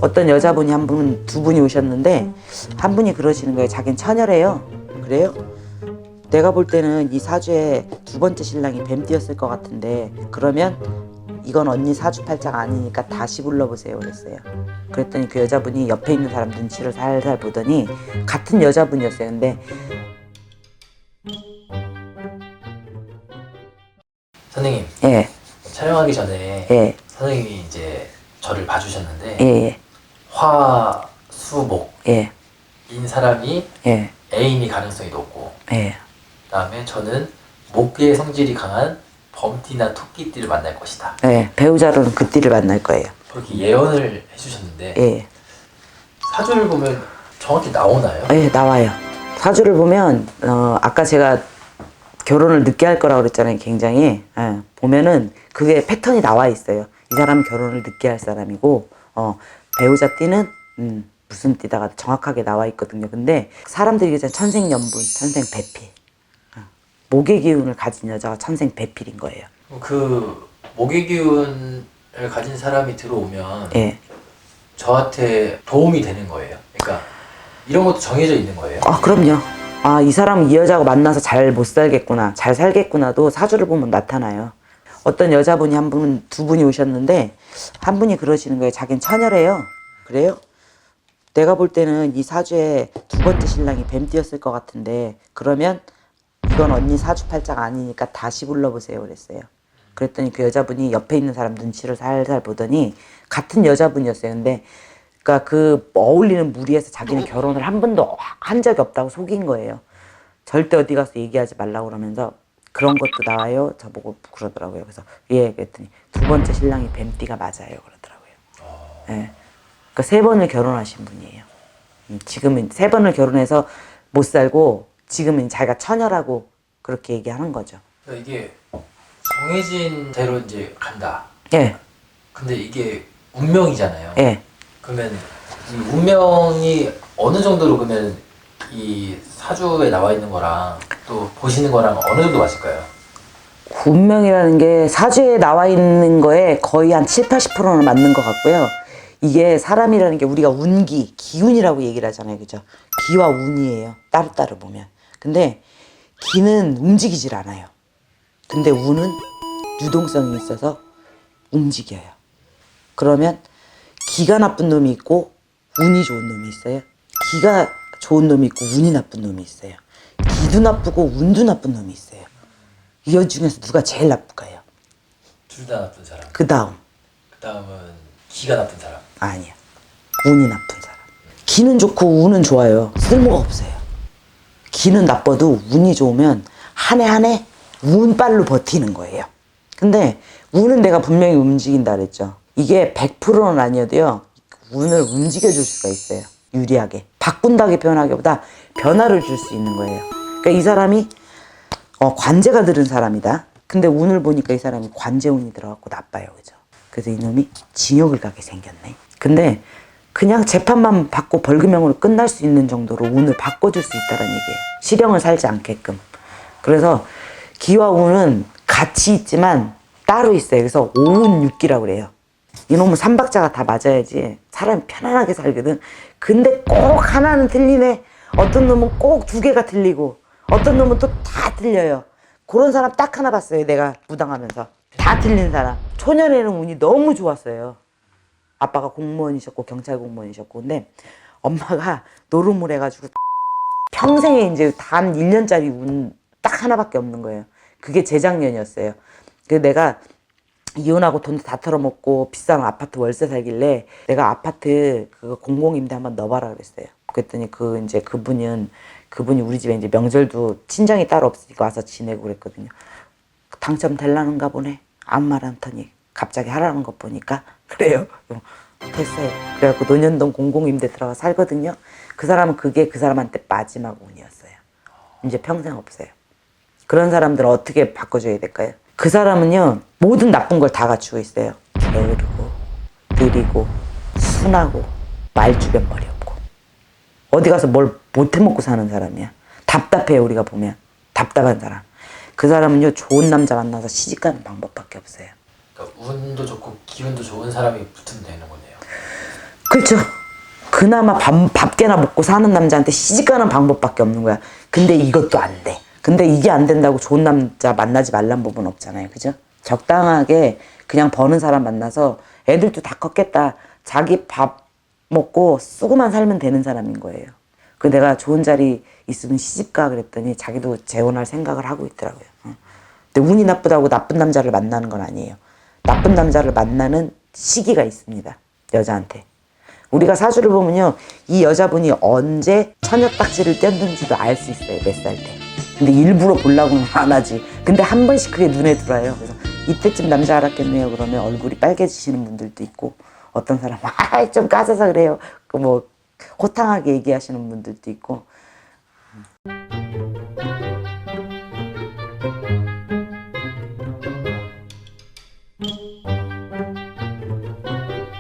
어떤 여자분이 두 분이 오셨는데 한 분이 그러시는 거예요. 자기는 처녀래요. 그래요? 내가 볼 때는 이 사주에 두 번째 신랑이 뱀띠였을 것 같은데 그러면 이건 언니 사주팔자가 아니니까 다시 불러보세요 그랬어요. 그랬더니 그 여자분이 옆에 있는 사람 눈치를 살살 보더니 같은 여자분이었어요. 근데 선생님, 예, 촬영하기 전에 예, 선생님이 이제 저를 봐주셨는데 예, 화수목인 예, 사람이 예, 애인이 가능성이 높고 예. 그다음에 저는 목의 성질이 강한 범띠나 토끼띠를 만날 것이다. 예, 배우자로는 그 띠를 만날 거예요. 그렇게 예언을 해주셨는데 예, 사주를 보면 정확히 나오나요? 예, 나와요. 사주를 보면 아까 제가 결혼을 늦게 할 거라고 그랬잖아요. 굉장히 보면은 그게 패턴이 나와 있어요. 이 사람은 결혼을 늦게 할 사람이고 배우자 띠는 무슨 띠다가 정확하게 나와 있거든요. 근데 사람들이 이제 천생연분, 천생배필 목의 기운을 가진 여자가 천생배필인 거예요. 그 목의 기운을 가진 사람이 들어오면 예. 저한테 도움이 되는 거예요. 그러니까 이런 것도 정해져 있는 거예요. 아, 그럼요. 아, 이 사람은 이 여자하고 만나서 잘 못 살겠구나, 잘 살겠구나도 사주를 보면 나타나요. 어떤 여자분이 두 분이 오셨는데 한 분이 그러시는 거예요. 자기는 처녀래요. 그래요? 내가 볼 때는 이 사주에 두 번째 신랑이 뱀띠였을 것 같은데 그러면 이건 언니 사주팔자가 아니니까 다시 불러보세요 그랬어요. 그랬더니 그 여자분이 옆에 있는 사람 눈치를 살살 보더니 같은 여자분이었어요. 근데 그러니까 그 어울리는 무리에서 자기는 결혼을 한 번도 한 적이 없다고 속인 거예요. 절대 어디 가서 얘기하지 말라고 그러면서 그런 것도 나와요. 저보고 그러더라고요. 그래서 예, 그랬더니 두 번째 신랑이 뱀띠가 맞아요 그러더라고요. 예. 그러니까 3번을 결혼하신 분이에요. 지금은 3번을 결혼해서 못 살고 지금은 자기가 처녀라고 그렇게 얘기하는 거죠. 그러니까 이게 정해진 대로 이제 간다. 예, 근데 이게 운명이잖아요. 예. 그러면 이 운명이 어느 정도로 그러면 이 사주에 나와 있는 거랑 또 보시는 거랑 어느 정도 맞을까요? 운명이라는 게 사주에 나와 있는 거에 거의 한 7, 80%는 맞는 것 같고요. 이게 사람이라는 게 우리가 운기, 기운이라고 얘기를 하잖아요. 그죠? 기와 운이에요. 따로따로 보면. 근데 기는 움직이질 않아요. 근데 운은 유동성이 있어서 움직여요. 그러면 기가 나쁜 놈이 있고 운이 좋은 놈이 있어요. 기가 좋은 놈이 있고 운이 나쁜 놈이 있어요. 기도 나쁘고 운도 나쁜 놈이 있어요. 이 중에서 누가 제일 나쁠까요? 둘 다 나쁜 사람. 그 다음. 그 다음은 기가 나쁜 사람. 아니야. 운이 나쁜 사람. 기는 좋고 운은 좋아요. 쓸모가 없어요. 기는 나빠도 운이 좋으면 한 해 한 해 운빨로 버티는 거예요. 근데 운은 내가 분명히 움직인다 그랬죠. 이게 100%는 아니어도요. 운을 움직여줄 수가 있어요. 유리하게. 바꾼다기 변하기보다 변화를 줄 수 있는 거예요. 그러니까 이 사람이 관제가 들은 사람이다. 근데 운을 보니까 이 사람이 관제운이 들어갖고 나빠요. 그죠? 그래서 이놈이 징역을 가게 생겼네. 근데 그냥 재판만 받고 벌금형으로 끝날 수 있는 정도로 운을 바꿔줄 수 있다는 얘기예요. 실형을 살지 않게끔. 그래서 기와 운은 같이 있지만 따로 있어요. 그래서 5운 6기라고 그래요. 이놈은 3박자가 다 맞아야지 사람이 편안하게 살거든. 근데 꼭 하나는 틀리네. 어떤 놈은 꼭 2개가 틀리고 어떤 놈은 또 다 틀려요. 그런 사람 딱 하나 봤어요. 내가 무당하면서. 다 틀린 사람. 초년에는 운이 너무 좋았어요. 아빠가 공무원이셨고 경찰 공무원이셨고 근데 엄마가 노름을 해가지고 평생에 이제 단 1년짜리 운 딱 하나밖에 없는 거예요. 그게 재작년이었어요. 그래서 내가 이혼하고 돈도 다 털어먹고 비싼 아파트 월세 살길래 내가 아파트 그 공공임대 한번 넣어봐라 그랬어요. 그랬더니 그분이 우리 집에 이제 명절도 친정이 따로 없으니까 와서 지내고 그랬거든요. 당첨될라는가 보네. 아무 말 안 하더니 갑자기 하라는 것 보니까 그래요. 됐어요. 그래갖고 논현동 공공임대 들어가 살거든요. 그 사람은 그게 그 사람한테 마지막 운이었어요. 이제 평생 없어요. 그런 사람들은 어떻게 바꿔줘야 될까요? 그 사람은요 모든 나쁜 걸 다 갖추고 있어요. 게으르고 느리고 순하고 말주변머리 없고 어디 가서 뭘 못해먹고 사는 사람이야. 답답해요. 우리가 보면 답답한 사람. 그 사람은요 좋은 남자 만나서 시집가는 방법밖에 없어요. 그러니까 운도 좋고 기운도 좋은 사람이 붙으면 되는 거네요. 그렇죠. 그나마 밥 깨나 먹고 사는 남자한테 시집가는 방법밖에 없는 거야. 근데 이것도 안 돼. 근데 이게 안 된다고 좋은 남자 만나지 말란 법은 없잖아요. 그죠? 적당하게 그냥 버는 사람 만나서 애들도 다 컸겠다. 자기 밥 먹고 쓰고만 살면 되는 사람인 거예요. 그 내가 좋은 자리 있으면 시집가 그랬더니 자기도 재혼할 생각을 하고 있더라고요. 근데 운이 나쁘다고 나쁜 남자를 만나는 건 아니에요. 나쁜 남자를 만나는 시기가 있습니다. 여자한테. 우리가 사주를 보면요. 이 여자분이 언제 처녀딱지를 뗐는지도 알 수 있어요. 몇 살 때. 근데 일부러 보려고는 안 하지. 근데 한 번씩 그게 눈에 들어요. 그래서 이때쯤 남자 알았겠네요. 그러면 얼굴이 빨개지시는 분들도 있고 어떤 사람은 좀 까져서 그래요. 그 뭐 호탕하게 얘기하시는 분들도 있고